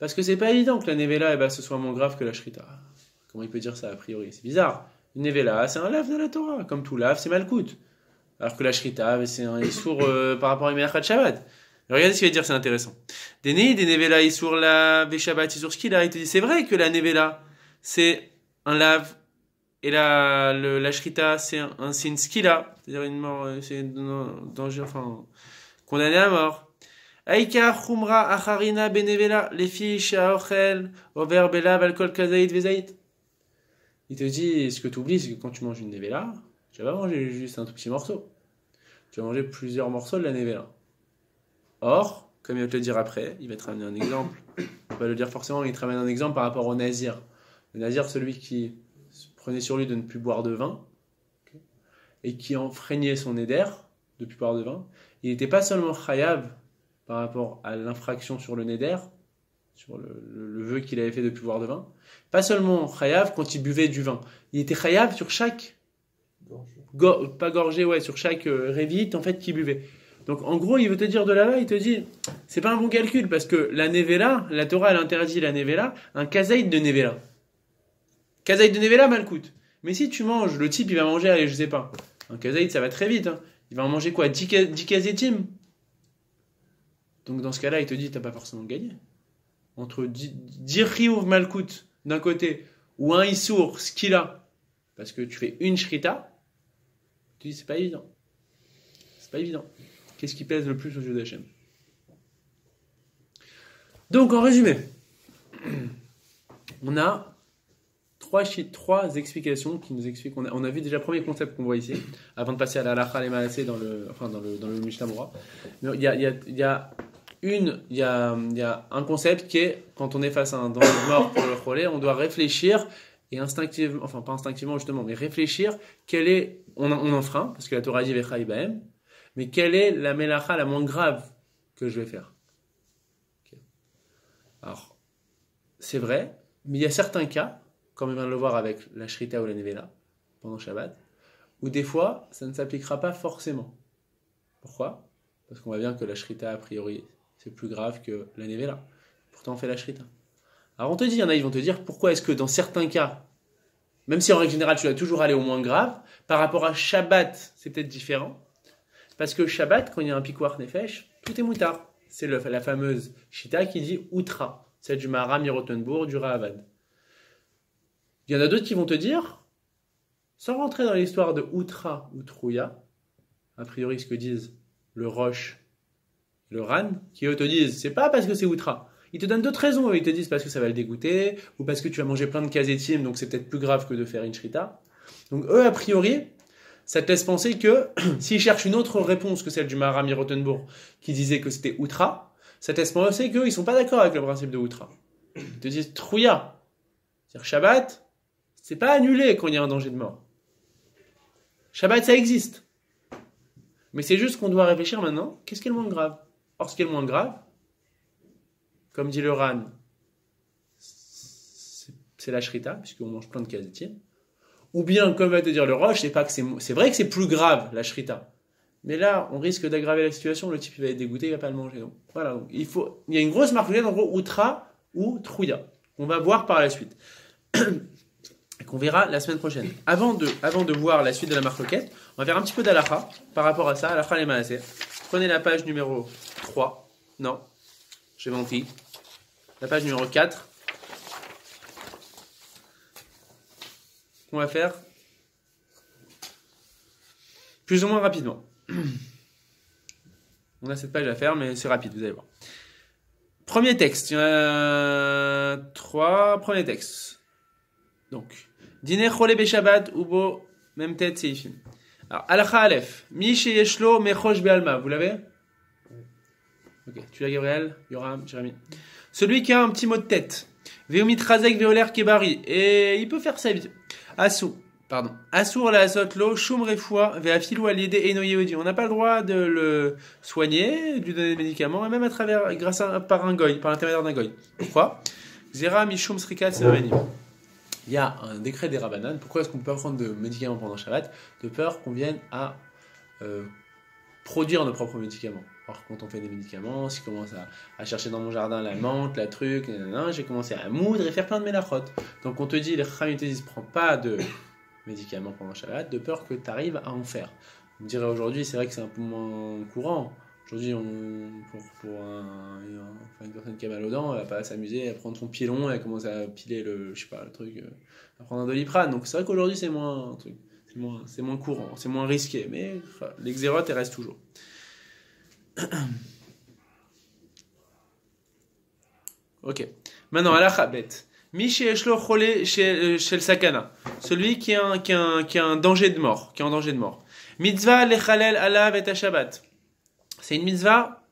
Parce que c'est pas évident que la nevela, eh ben, ce soit moins grave que la shrita. Comment il peut dire ça a priori? C'est bizarre. Une nevela, c'est un lave de la Torah. Comme tout lave, c'est malkout. Alors que la shrita, c'est un issour par rapport à Menachat Shabbat. Regardez ce qu'il va dire, c'est intéressant. Des nevela issour la Shabbat issour skila. Il te dit, c'est vrai que la nevela, c'est un lave. Et la shrita, c'est une skila. C'est-à-dire une mort, c'est un danger, enfin, condamné à mort. Aïka khumra acharina benevela, les filles shaochel, over bela, alcool kazaït vezaït. Il te dit, ce que tu oublies, c'est que quand tu manges une nevela, tu vas pas manger juste un tout petit morceau. Tu vas manger plusieurs morceaux de la nevela. Or, comme il va te le dire après, il va te ramener un exemple. Il va pas le dire forcément, mais il te ramène un exemple par rapport au nazir. Le nazir, celui qui prenait sur lui de ne plus boire de vin, okay, et qui enfreignait son éder de ne plus boire de vin. Il n'était pas seulement chayav par rapport à l'infraction sur le neder, sur le vœu qu'il avait fait de ne plus boire de vin, pas seulement chayav quand il buvait du vin, il était chayav sur chaque pas gorgée, ouais, sur chaque révite en fait qu'il buvait. Donc en gros, il veut te dire de là, il te dit, c'est pas un bon calcul parce que la nevela, la Torah elle interdit la nevela, un kazaïd de nevela. Kazaïd de nevela malkout. Mais si tu manges, le type il va manger, allez, je sais pas, un kazaïd ça va très vite, hein. Il va en manger quoi, 10 kazetim. Donc dans ce cas-là, il te dit, t'as pas forcément gagné. Entre 10 chiyuv malkout d'un côté, ou un issour skila, parce que tu fais une shrita, tu dis, c'est pas évident. C'est pas évident. Qu'est-ce qui pèse le plus aux yeux d'Hachem? Donc, en résumé, on a trois explications qui nous expliquent. On a vu déjà le premier concept qu'on voit ici, avant de passer à la halakha les maaseh dans le Mishnah Mora. Il y a un concept qui est, quand on est face à un danger de mort pour le cholé, on doit réfléchir et instinctivement, enfin pas instinctivement justement, mais réfléchir quelle est, on enfreint, parce que la Torah dit Vecha Ibahem, mais quelle est la melacha la moins grave que je vais faire? Okay. Alors, c'est vrai, mais il y a certains cas, comme on vient de le voir avec la shrita ou la nevela, pendant Shabbat, où des fois, ça ne s'appliquera pas forcément. Pourquoi? Parce qu'on voit bien que la shrita, a priori, c'est plus grave que la nevela. Pourtant, on fait la shrita. Alors, on te dit, il y en a, ils vont te dire, pourquoi est-ce que dans certains cas, même si en règle générale, tu dois toujours aller au moins grave, par rapport à Shabbat, c'est peut-être différent. Parce que Shabbat, quand il y a un pikuach nefesh, tout est moutard. C'est la fameuse Shita qui dit Outra, celle du Maharam Rotenbourg, du Rahavad. Il y en a d'autres qui vont te dire, sans rentrer dans l'histoire de Outra ou Trouya, a priori ce que disent le Roche, le Ran, qui eux te disent, c'est pas parce que c'est Outra. Ils te donnent d'autres raisons, ils te disent parce que ça va le dégoûter, ou parce que tu vas manger plein de kazetim, donc c'est peut-être plus grave que de faire une shrita. Donc eux, a priori, ça te laisse penser que s'ils cherchent une autre réponse que celle du Maharam Rotenbourg qui disait que c'était Outra, ça te laisse penser qu'eux, ils sont pas d'accord avec le principe de Outra. Ils te disent Trouya. C'est-à-dire Shabbat, c'est pas annulé quand il y a un danger de mort. Shabbat, ça existe. Mais c'est juste qu'on doit réfléchir maintenant, qu'est-ce qui est le moins grave? Or, ce qui est le moins grave, comme dit le Ran, c'est la shrita, puisqu'on mange plein de kazetim. Ou bien, comme va te dire le Roche, c'est vrai que c'est plus grave, la shrita. Mais là, on risque d'aggraver la situation, le type il va être dégoûté, il va pas le manger. Donc, voilà, donc, il y a une grosse marque en gros, Outra ou Trouya. On va voir par la suite. Et qu'on verra la semaine prochaine. Avant de voir la suite de la marloquette, on va faire un petit peu d'halakha par rapport à ça, halakha les maaseh. Prenez la page numéro 3. Non, j'ai menti. La page numéro 4. On va faire plus ou moins rapidement. On a cette page à faire, mais c'est rapide, vous allez voir. Premier texte. Il y en a 3 premiers textes. Donc, Dîner cholé beshabbat ubo même tête seifim. Alors, halakha alef. Mi sheyeshlo mechosh be'alma. Vous l'avez? Ok. Tu l'as, Gabriel, Yoram, Jérémy. Celui qui a un petit mot de tête. Veomit razek veoler kebari. Et il peut faire sa vie. Assour la asotlo, shum refoua, veafilou alide eno yehudi. On n'a pas le droit de le soigner, de lui donner des médicaments, et même par un goy, par l'intermédiaire d'un goy. Pourquoi? Zera mishum srikat serenim. Il y a un décret des Rabbanan. Pourquoi est-ce qu'on ne peut pas prendre de médicaments pendant Shabbat? De peur qu'on vienne à produire nos propres médicaments. Alors quand on fait des médicaments, si je commence à chercher dans mon jardin la menthe, la truc, j'ai commencé à moudre et faire plein de mélachot. Donc on te dit, les Chachamim te disent, prends pas de médicaments pendant Shabbat, de peur que tu arrives à en faire. On me dirait aujourd'hui, c'est vrai que c'est un peu moins courant. Aujourd'hui, une personne qui a mal aux dents, elle va pas s'amuser à prendre son pilon et à commencer à piler le truc, à prendre un Doliprane. Donc c'est vrai qu'aujourd'hui, c'est moins courant, c'est moins risqué, mais les xérotes, elles restent toujours. Ok. Maintenant, halakha bet. Mishi eshlo cholé chez le sakana. Celui qui a un danger de mort, qui est en danger de mort. Mitzvah lechalel alav et Shabbat. C'est une mitzvah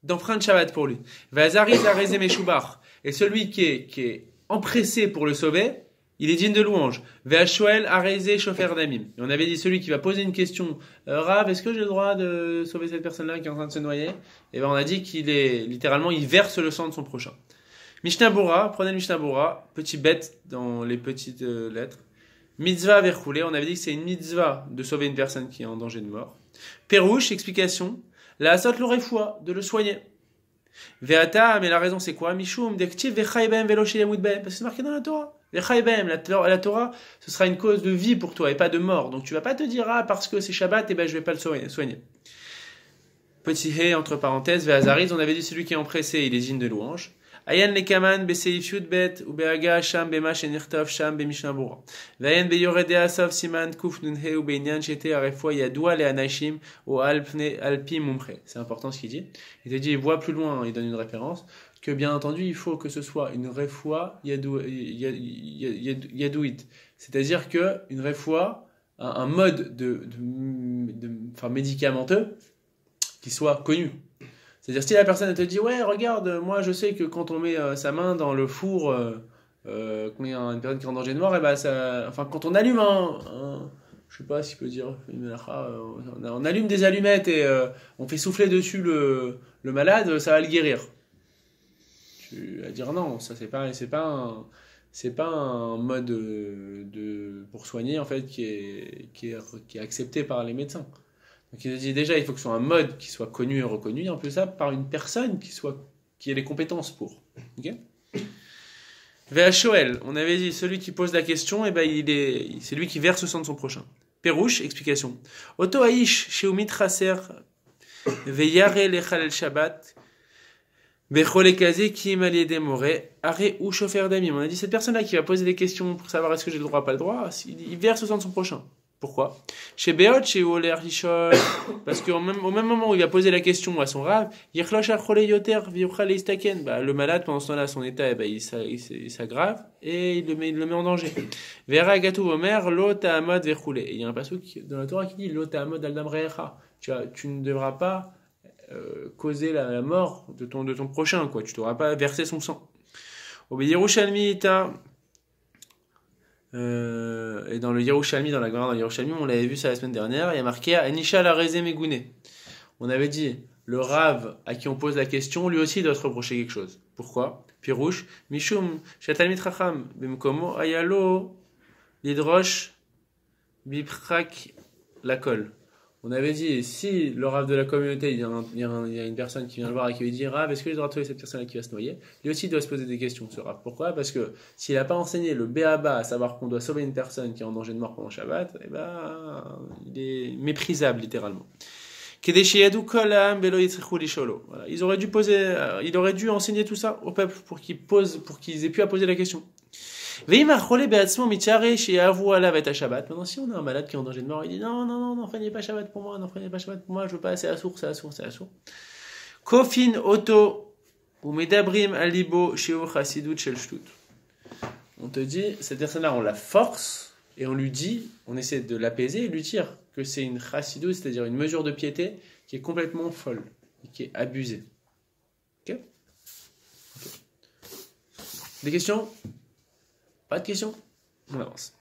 d'empreinte Shabbat pour lui. Vazariz arezé meshubach. Et celui qui est empressé pour le sauver, il est digne de louange. Ve'ashoel arezé shofer damim. Et on avait dit celui qui va poser une question, Rav, est-ce que j'ai le droit de sauver cette personne-là qui est en train de se noyer? Et ben on a dit qu'il est littéralement, il verse le sang de son prochain. Mishnah Bora, prenez le Mishnah Bora, petit bête dans les petites lettres. Mitzvah verchoulé, on avait dit que c'est une mitzvah de sauver une personne qui est en danger de mort. Perouche, explication. La asot l'orefoua, de le soigner. Veata, mais la raison c'est quoi? Mishum, dektiv vechaibem veloshi yamudbem. Parce que c'est marqué dans la Torah. Vechaibem, la Torah, ce sera une cause de vie pour toi et pas de mort. Donc tu vas pas te dire, parce que c'est Shabbat, et ben je vais pas le soigner. Petit hé, entre parenthèses, veazariz, on avait dit celui qui est empressé, il est digne de louange. Ayan lekaman beseif yudbet ou beaga sham bema shenirtov sham bemishnah bora. Vayan beyorede asov siman kuf nunhe ou beinyan shete arefwa yadoua le anashim ou alpi mumche. C'est important ce qu'il dit. Il te dit, il voit plus loin, il donne une référence, que bien entendu, il faut que ce soit une refoua yadouit. C'est-à-dire que une refoua, un mode médicamenteux qui soit connu. C'est-à-dire, si la personne te dit, ouais, regarde, moi je sais que quand on met sa main dans le four, quand il y a une personne qui est en danger de mort, et ben quand on allume je sais pas si je peux dire, on allume des allumettes et on fait souffler dessus le malade, ça va le guérir. Tu vas dire non, ça c'est pas un mode pour soigner en fait qui est accepté par les médecins. Donc il a dit déjà, il faut que ce soit un mode qui soit connu et reconnu, et en plus ça par une personne qui ait les compétences pour. Ok? Ve'ashoel, on avait dit celui qui pose la question, et ben c'est lui qui verse le sang de son prochain. Perouche, explication. Oto aish sheumit chaser ve'yare lechal el Shabbat bechole kaze ki maliede more are ou chofer damim. On a dit cette personne-là qui va poser des questions pour savoir est-ce que j'ai le droit ou pas le droit, il verse le sang de son prochain. Pourquoi? Chez Beot, chez Oler Rishon, parce qu'au même moment où il a posé la question à son rave, le malade, pendant ce temps-là, son état, il s'aggrave et il le met en danger. Vera Gatou Omer, Lota Amod Verchoulé. Il y a un passage dans la Torah qui dit Lota Amod Aldam Recha. Tu ne devras pas causer la mort de ton prochain, quoi. Tu ne devras pas verser son sang. Au Yerushalmi Ita. Et dans le Yerushalmi, dans la Gemara dans le Yerushalmi, on l'avait vu ça la semaine dernière, il y a marqué Anisha la Rezé Megouné. On avait dit, le Rav à qui on pose la question, lui aussi doit se reprocher quelque chose. Pourquoi? Pirouche, Mishum, Shatalmit Racham, Bimkomo, Ayalo, Lidrosh, Biprak, la colle. On avait dit, si le Rav de la communauté, il y a une personne qui vient le voir et qui lui dit Rav, est-ce que je dois trouver cette personne-là qui va se noyer? Lui aussi doit se poser des questions, ce Rav. Pourquoi? Parce que s'il n'a pas enseigné le béaba, à savoir qu'on doit sauver une personne qui est en danger de mort pendant Shabbat, il est méprisable, littéralement. Voilà. Il aurait dû enseigner tout ça au peuple pour qu'ils aient pu à poser la question. Maintenant, si on a un malade qui est en danger de mort, il dit non, n'enfreignez pas Shabbat pour moi, je veux pas, c'est assour. Kofin Oto ou Medabrim Alibo Sheo Chasidut Shel Shtut. On te dit, cette personne-là, on la force et on lui dit, on essaie de l'apaiser et lui dire que c'est une Chasidut, c'est-à-dire une mesure de piété qui est complètement folle et qui est abusée. Ok? Des questions? Pas de questions? On avance.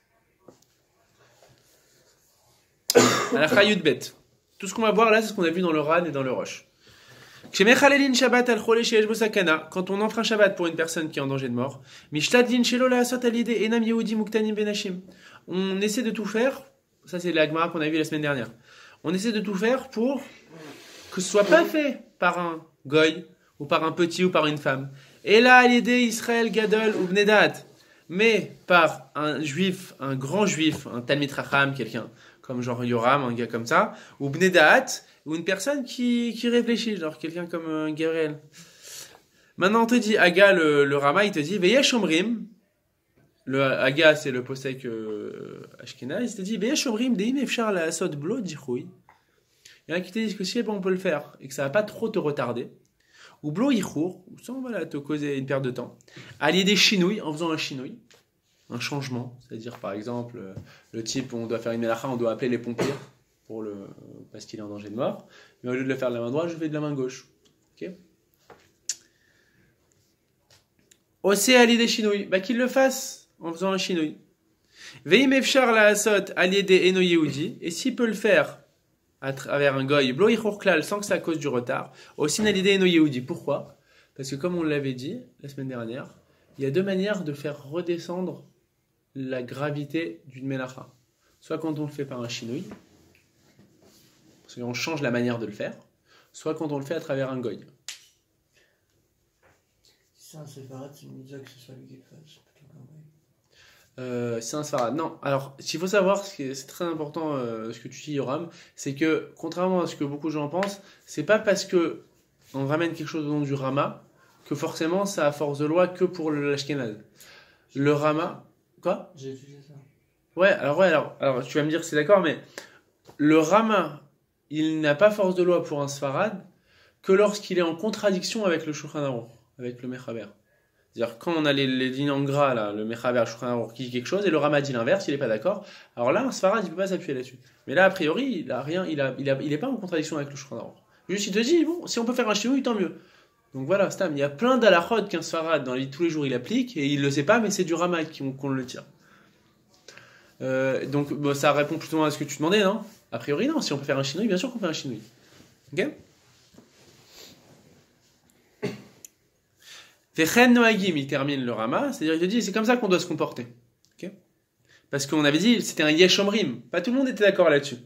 À la Chayut Bet. Tout ce qu'on va voir là, c'est ce qu'on a vu dans le Ran et dans le Rosh. Quand on enfreint Shabbat pour une personne qui est en danger de mort, on essaie de tout faire. Ça, c'est la Gemara qu'on a vu la semaine dernière. On essaie de tout faire pour que ce soit pas fait par un goy, ou par un petit, ou par une femme. Et là, à l'idée Israël Gadol ou Bnedat, mais par un juif, un grand juif, un Talmid Racham, quelqu'un comme genre Yoram, un gars comme ça, ou Bnedat, ou une personne qui réfléchit, genre quelqu'un comme Gabriel. Maintenant, on te dit, Aga, le Rama, il te dit, Veyesh Omrim, le Aga, c'est le posek Ashkenaz, il te dit, Veyesh Omrim, Deim Efshar la Asot Blo Dichoui. Il y en a qui te disent que si on peut le faire, et que ça va pas trop te retarder, ou Blo Yichour, ou sans voilà, te causer une perte de temps, allier des chinouilles, en faisant un chinouille, un changement, c'est-à-dire par exemple, le type, on doit faire une melacha, on doit appeler les pompiers, parce qu'il est en danger de mort, mais au lieu de le faire de la main droite, je fais de la main gauche. Ok? Osé allier des chinouilles, bah qu'il le fasse en faisant un chinouille. Veim efshar la asot allier des eno yehudi, et s'il peut le faire à travers un goy, blo yichur klal, sans que ça cause du retard, aussi allier des eno yehudi. Pourquoi? Parce que comme on l'avait dit la semaine dernière, il y a deux manières de faire redescendre la gravité d'une melacha. Soit quand on le fait par un chinouille, parce qu'on change la manière de le faire, soit quand on le fait à travers un goy. C'est un séfarade, c'est mieux que ce soit lui qui le fasse, plutôt qu'un goy. C'est un séfarade. Non, alors, s'il faut savoir, c'est très important ce que tu dis, Yoram, c'est que, contrairement à ce que beaucoup de gens pensent, c'est pas parce que on ramène quelque chose au nom du Rama que forcément ça a force de loi que pour l'Ashkenaz. Le Rama. Quoi? J'ai étudié ça. Ouais, alors tu vas me dire que c'est d'accord, mais le Rama, il n'a pas force de loi pour un Sfarad que lorsqu'il est en contradiction avec le Shulchan Aruch, avec le Mechaber. C'est-à-dire quand on a les lignes en gras, là, le Mechaber, le Shulchan Aruch qui dit quelque chose, et le Rama dit l'inverse, il n'est pas d'accord, alors là, un Sfarad, il ne peut pas s'appuyer là-dessus. Mais là, a priori, il a rien, il est pas en contradiction avec le Shulchan Aruch. Juste, il te dit, bon, si on peut faire un chinouille, tant mieux. Donc voilà, Stam, il y a plein d'alachot qu'un Sfarad, dans tous les jours, il applique, et il le sait pas, mais c'est du Rama qu'on le tire. Donc bon, ça répond plutôt à ce que tu demandais, non? A priori, non. Si on peut faire un chinouille, bien sûr qu'on fait un chinouille. Ok? Vechen noagim, il termine le Rama, c'est-à-dire il te dit c'est comme ça qu'on doit se comporter. Ok? Parce qu'on avait dit c'était un yesh omrim. Pas tout le monde était d'accord là-dessus.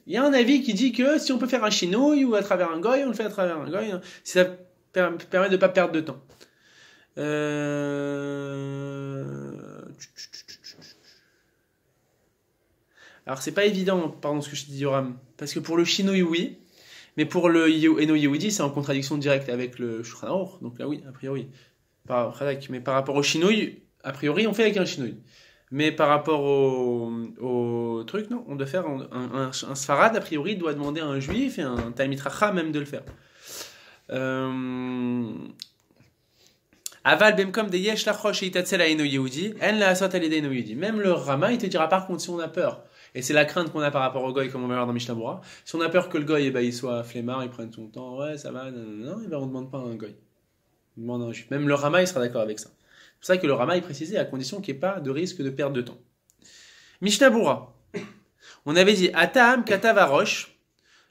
Il y a un avis qui dit que si on peut faire un chinouille ou à travers un goy, on le fait à travers un goy, si ça permet de ne pas perdre de temps. Alors c'est pas évident, pardon ce que je te dis Yoram, parce que pour le chinouille oui, mais pour le eno yehudi c'est en contradiction directe avec le Shulchan Aruch, donc là oui, a priori. Mais par rapport au chinouille, a priori on fait avec un chinouille. Mais par rapport au truc, non, on doit faire un Sfarad, a priori doit demander à un juif et un Talmid Racham même de le faire. Aval bemkom de yesh lachosh et itatzel eno yehudi, en la asot alide eno yehudi. Même le Rama, il te dira par contre si on a peur. Et c'est la crainte qu'on a par rapport au goy, comme on va voir dans Mishnah Berurah. Si on a peur que le goy, il soit flemmard, il prenne son temps, ouais, ça va, non, on ne demande pas à un goy. On demande à un juif. Même le Rama, il sera d'accord avec ça. C'est pour ça que le Rama, il précisait à condition qu'il n'y ait pas de risque de perte de temps. Mishnah Berurah. On avait dit, Atam Katavarosh.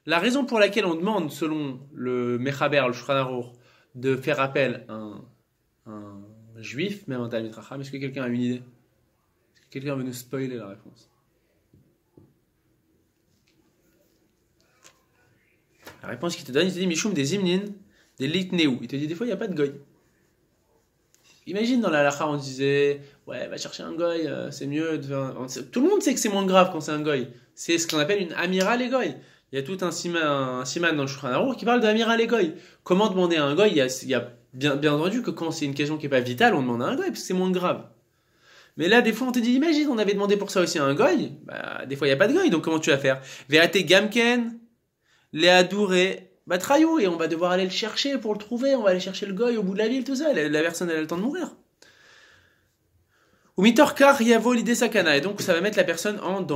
La raison pour laquelle on demande, selon le Mechaber, le Shulchan Aruch, de faire appel à un juif, même un Talmid Racham, est-ce que quelqu'un a une idée? Est-ce que quelqu'un veut nous spoiler la réponse? La réponse qu'il te donne, il te dit Mishum des Imnin, des Litneu. Il te dit des fois, il n'y a pas de goy. Imagine dans la halakha, on disait ouais, va chercher un goy, c'est mieux. Tout le monde sait que c'est moins grave quand c'est un goy. C'est ce qu'on appelle une amira les goy. Il y a tout un siman dans le Shulchan Aruch qui parle d'amira les goy. Comment demander à un goy? Il y a bien entendu que quand c'est une question qui n'est pas vitale, on demande à un goy parce que c'est moins grave. Mais là, des fois, on te dit imagine, on avait demandé pour ça aussi à un goy. Bah, des fois, il n'y a pas de goy, donc comment tu vas faire? Veate gamken. Léa Douré, bah Trayou, et on va devoir aller le chercher pour le trouver, on va aller chercher le goy au bout de la ville, tout ça, la personne elle a le temps de mourir. Ou mitorkar yavo l'idée sakana, et donc ça va mettre la personne en danger.